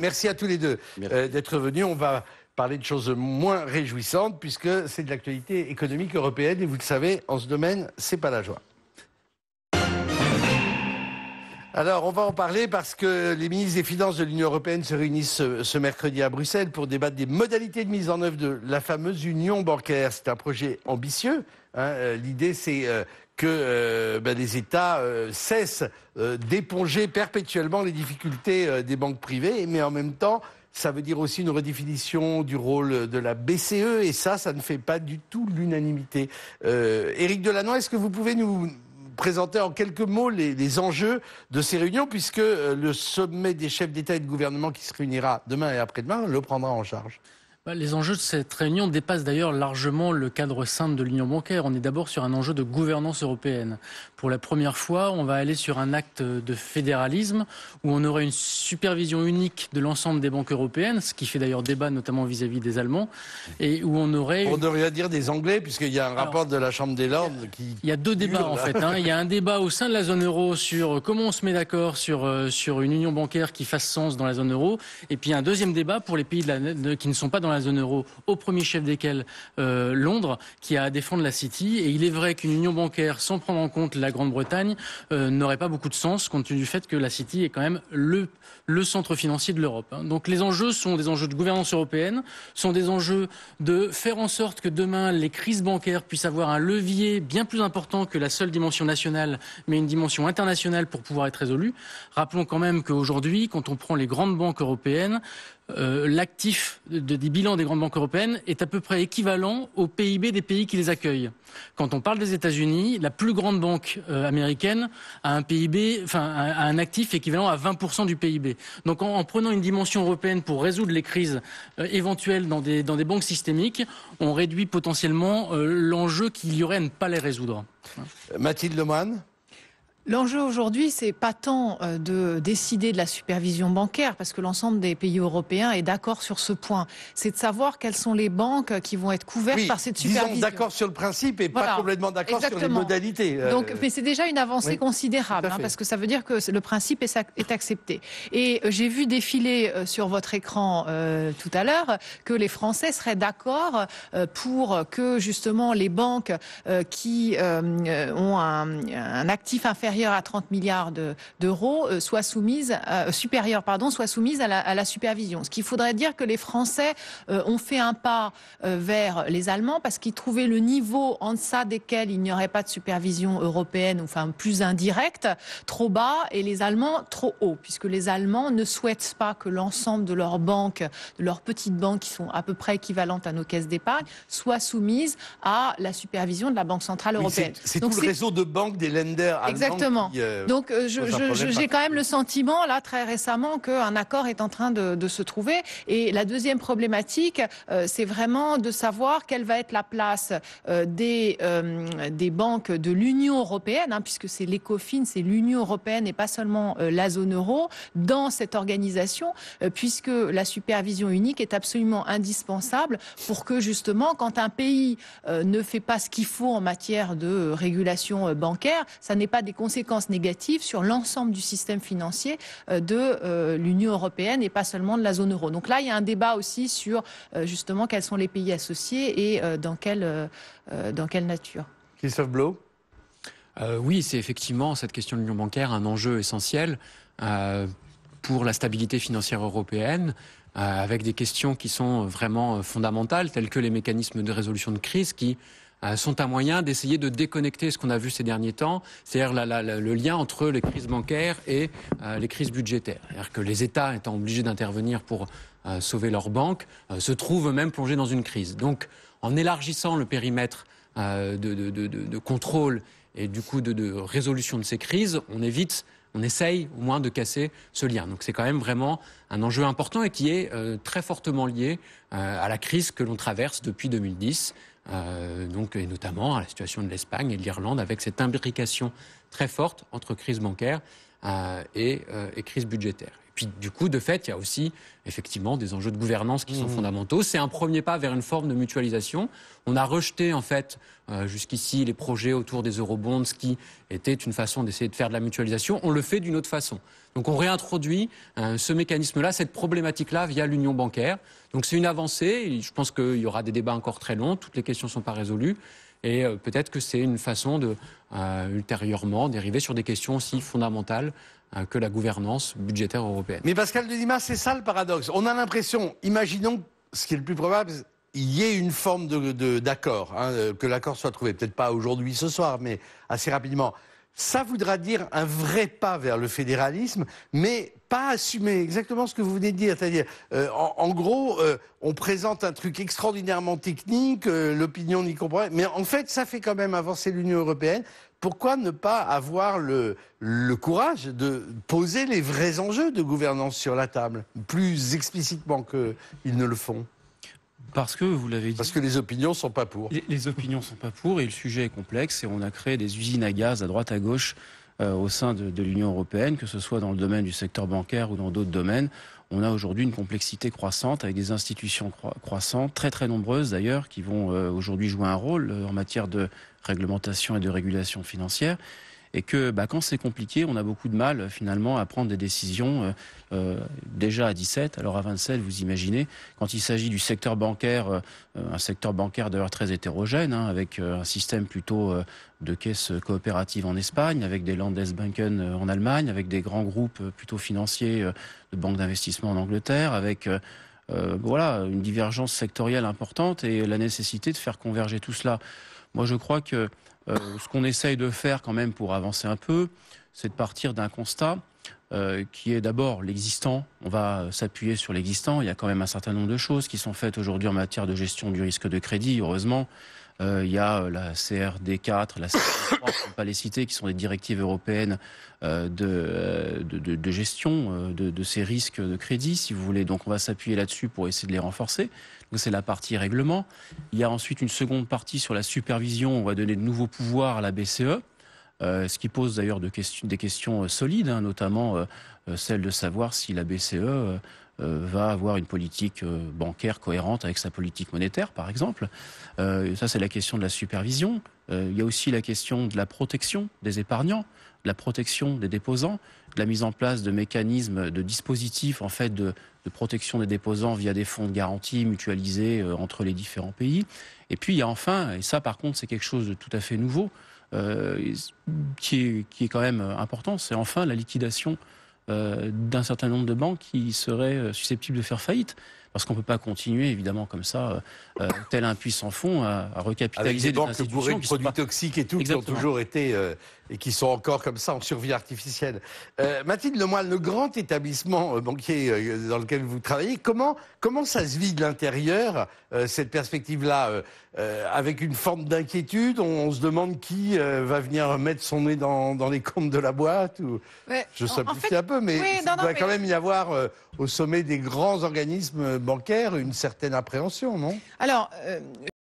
Merci à tous les deux d'être venus. On va parler de choses moins réjouissantes puisque c'est de l'actualité économique européenne et vous le savez, en ce domaine, c'est pas la joie. Alors, on va en parler parce que les ministres des Finances de l'Union européenne se réunissent ce mercredi à Bruxelles pour débattre des modalités de mise en œuvre de la fameuse union bancaire. C'est un projet ambitieux. L'idée, c'est que les États cessent d'éponger perpétuellement les difficultés des banques privées, mais en même temps, ça veut dire aussi une redéfinition du rôle de la BCE, et ça ne fait pas du tout l'unanimité. Éric Delannoy, est-ce que vous pouvez nous présenter en quelques mots les enjeux de ces réunions, puisque le sommet des chefs d'État et de gouvernement qui se réunira demain et après-demain le prendra en charge? Les enjeux de cette réunion dépassent d'ailleurs largement le cadre simple de l'union bancaire. On est d'abord sur un enjeu de gouvernance européenne. Pour la première fois, on va aller sur un acte de fédéralisme où on aurait une supervision unique de l'ensemble des banques européennes, ce qui fait d'ailleurs débat notamment vis-à-vis des Allemands, et où on aurait... On devrait dire des Anglais, puisqu'il y a un rapport de la Chambre des Lords qui... Il y a deux débats en fait. Il y a un débat au sein de la zone euro sur comment on se met d'accord sur une union bancaire qui fasse sens dans la zone euro, et puis un deuxième débat pour les pays qui ne sont pas dans la zone euro, au premier chef desquels Londres, qui a à défendre la City. Et il est vrai qu'une union bancaire sans prendre en compte la Grande-Bretagne n'aurait pas beaucoup de sens, compte tenu du fait que la City est quand même le centre financier de l'Europe. Donc les enjeux sont des enjeux de gouvernance européenne, sont des enjeux de faire en sorte que demain les crises bancaires puissent avoir un levier bien plus important que la seule dimension nationale, mais une dimension internationale pour pouvoir être résolues. Rappelons quand même qu'aujourd'hui, quand on prend les grandes banques européennes, l'actif des bilans des grandes banques européennes est à peu près équivalent au PIB des pays qui les accueillent. Quand on parle des États-Unis, la plus grande banque américaine a un PIB, a un actif équivalent à 20% du PIB. Donc en prenant une dimension européenne pour résoudre les crises éventuelles dans des banques systémiques, on réduit potentiellement l'enjeu qu'il y aurait à ne pas les résoudre. Mathilde Lemoine. L'enjeu aujourd'hui, c'est pas tant de décider de la supervision bancaire, parce que l'ensemble des pays européens est d'accord sur ce point. C'est de savoir quelles sont les banques qui vont être couvertes par cette supervision. Disons d'accord sur le principe et pas complètement d'accord sur les modalités. Donc, mais c'est déjà une avancée considérable, parce que ça veut dire que le principe est accepté. Et j'ai vu défiler sur votre écran tout à l'heure que les Français seraient d'accord pour que justement les banques qui ont un actif inférieur à 30 milliards d'euros soient soumises à la supervision. Ce qui faudrait dire que les Français ont fait un pas vers les Allemands parce qu'ils trouvaient le niveau en deçà desquels il n'y aurait pas de supervision européenne, enfin plus indirecte, trop bas, et les Allemands trop haut, puisque les Allemands ne souhaitent pas que l'ensemble de leurs banques, de leurs petites banques qui sont à peu près équivalentes à nos caisses d'épargne, soient soumises à la supervision de la Banque centrale européenne. C'est tout le réseau de banques des lenders allemands. Exactement. Donc j'ai quand même le sentiment, là, très récemment, qu'un accord est en train de se trouver. Et la deuxième problématique, c'est vraiment de savoir quelle va être la place des banques de l'Union européenne, puisque c'est l'ECOFIN, c'est l'Union européenne et pas seulement la zone euro, dans cette organisation, puisque la supervision unique est absolument indispensable pour que, justement, quand un pays ne fait pas ce qu'il faut en matière de régulation bancaire, ça n'est pas des conséquences négatives sur l'ensemble du système financier de l'Union européenne et pas seulement de la zone euro. Donc là, il y a un débat aussi sur justement quels sont les pays associés et dans quelle nature. Christophe Blau. Oui, c'est effectivement cette question de l'union bancaire un enjeu essentiel pour la stabilité financière européenne, avec des questions qui sont vraiment fondamentales, telles que les mécanismes de résolution de crise qui sont un moyen d'essayer de déconnecter ce qu'on a vu ces derniers temps, c'est-à-dire le lien entre les crises bancaires et les crises budgétaires. C'est-à-dire que les États étant obligés d'intervenir pour sauver leurs banques, se trouvent eux-mêmes plongés dans une crise. Donc, en élargissant le périmètre de contrôle et du coup de résolution de ces crises, on essaye au moins de casser ce lien. Donc c'est quand même vraiment un enjeu important et qui est très fortement lié à la crise que l'on traverse depuis 2010, et notamment à la situation de l'Espagne et de l'Irlande, avec cette imbrication très forte entre crise bancaire et crise budgétaire. Puis du coup, de fait, il y a aussi effectivement des enjeux de gouvernance qui sont fondamentaux. C'est un premier pas vers une forme de mutualisation. On a rejeté en fait jusqu'ici les projets autour des eurobonds qui étaient une façon d'essayer de faire de la mutualisation. On le fait d'une autre façon. Donc on réintroduit ce mécanisme-là, cette problématique-là via l'union bancaire. Donc c'est une avancée. Je pense qu'il y aura des débats encore très longs. Toutes les questions ne sont pas résolues. Et peut-être que c'est une façon de ultérieurement dériver sur des questions aussi fondamentales que la gouvernance budgétaire européenne. Mais Pascal de Lima, c'est ça le paradoxe. On a l'impression, imaginons ce qui est le plus probable, il y ait une forme d'accord, que l'accord soit trouvé. Peut-être pas aujourd'hui, ce soir, mais assez rapidement. Ça voudra dire un vrai pas vers le fédéralisme, mais pas assumer exactement ce que vous venez de dire. C'est-à-dire, en gros, on présente un truc extraordinairement technique, l'opinion n'y comprend pas, mais en fait, ça fait quand même avancer l'Union européenne. Pourquoi ne pas avoir le courage de poser les vrais enjeux de gouvernance sur la table, plus explicitement qu'ils ne le font? Parce que, vous l'avez dit... Parce que les opinions sont pas pour. Les opinions sont pas pour et le sujet est complexe et on a créé des usines à gaz à droite à gauche au sein de l'Union européenne, que ce soit dans le domaine du secteur bancaire ou dans d'autres domaines. On a aujourd'hui une complexité croissante avec des institutions croissantes, très très nombreuses d'ailleurs, qui vont aujourd'hui jouer un rôle en matière de réglementation et de régulation financière. Et que quand c'est compliqué, on a beaucoup de mal finalement à prendre des décisions déjà à 17, alors à 27, vous imaginez, quand il s'agit du secteur bancaire, un secteur bancaire d'ailleurs très hétérogène, avec un système plutôt de caisses coopératives en Espagne, avec des Landesbanken en Allemagne, avec des grands groupes plutôt financiers de banques d'investissement en Angleterre, avec une divergence sectorielle importante et la nécessité de faire converger tout cela. Moi, je crois que ce qu'on essaye de faire quand même pour avancer un peu, c'est de partir d'un constat qui est d'abord l'existant. On va s'appuyer sur l'existant. Il y a quand même un certain nombre de choses qui sont faites aujourd'hui en matière de gestion du risque de crédit, heureusement. Il y a la CRD4, la CRD3, on ne peut pas les citer, qui sont des directives européennes de gestion de ces risques de crédit, si vous voulez. Donc on va s'appuyer là-dessus pour essayer de les renforcer. Donc c'est la partie règlement. Il y a ensuite une seconde partie sur la supervision. On va donner de nouveaux pouvoirs à la BCE, ce qui pose d'ailleurs des questions solides, notamment celle de savoir si la BCE va avoir une politique bancaire cohérente avec sa politique monétaire, par exemple. Ça, c'est la question de la supervision. Il y a aussi la question de la protection des épargnants, de la protection des déposants, de la mise en place de mécanismes, de dispositifs en fait de protection des déposants via des fonds de garantie mutualisés entre les différents pays. Et puis il y a enfin, et ça par contre c'est quelque chose de tout à fait nouveau, qui est quand même important, c'est enfin la liquidation d'un certain nombre de banques qui seraient susceptibles de faire faillite. Parce qu'on ne peut pas continuer, évidemment, comme ça, tel un puissant fond, à recapitaliser avec des institutions banques bourrées de qui sont produits toxiques et tout, Exactement. qui ont toujours été, et qui sont encore comme ça, en survie artificielle. Mathilde Lemoine, le grand établissement banquier dans lequel vous travaillez, comment ça se vit de l'intérieur, cette perspective-là, avec une forme d'inquiétude? On se demande qui va venir mettre son nez dans les comptes de la boîte Je simplifie un peu, mais il doit quand même y avoir, au sommet des grands organismes bancaires, une certaine appréhension, non? Alors,